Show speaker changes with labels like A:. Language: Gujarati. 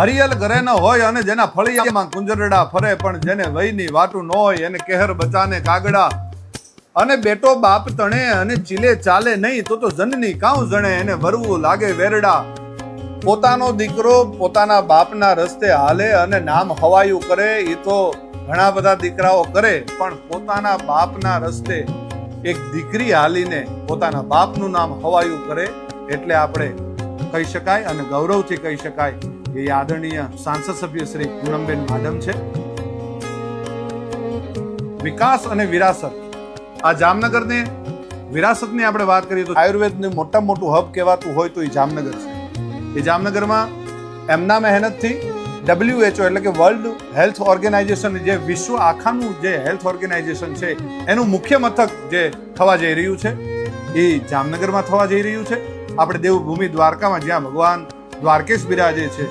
A: હરિયલ ઘરે ન હોય અને જેના ફળિયામાં કુંજરડા ફરે, પણ જેને વયની વાટું ન હોય એને કહેર બચાને કાગડા. અને બેટો બાપ તણે અને ચીલે ચાલે નહીં તો જનની કાઉ જણે, એને વરવું લાગે વેરડા. પોતાનો દીકરો પોતાના બાપના રસ્તે હાલે અને નામ હવાયું કરે એ તો ઘણા બધા દીકરાઓ કરે, પણ પોતાના બાપના રસ્તે એક દીકરી હાલીને પોતાના બાપનું નામ હવાયું કરે એટલે આપણે કહી શકાય અને ગૌરવથી કહી શકાય એ આદરણીય સાંસદ સભ્ય શ્રી પૂનમબેન માડમ છે. વિકાસ અને વિરાસત, આ જામનગરની વિરાસતની આપણે વાત કરીએ તો આયુર્વેદનું મોટામાં મોટું હબ કહેવાતું હોય તો એ જામનગર છે. એ જામનગરમાં એમના મહેનતથી WHO એટલે કે વર્લ્ડ હેલ્થ ઓર્ગેનાઇઝેશન, જે વિશ્વ આખાનું જે હેલ્થ ઓર્ગેનાઇઝેશન છે એનું મુખ્ય મથક જે થવા જઈ રહ્યું છે એ જામનગરમાં થવા જઈ રહ્યું છે. આપણે દેવભૂમિ દ્વારકામાં જ્યાં ભગવાન દ્વારકેશ બિરાજે છે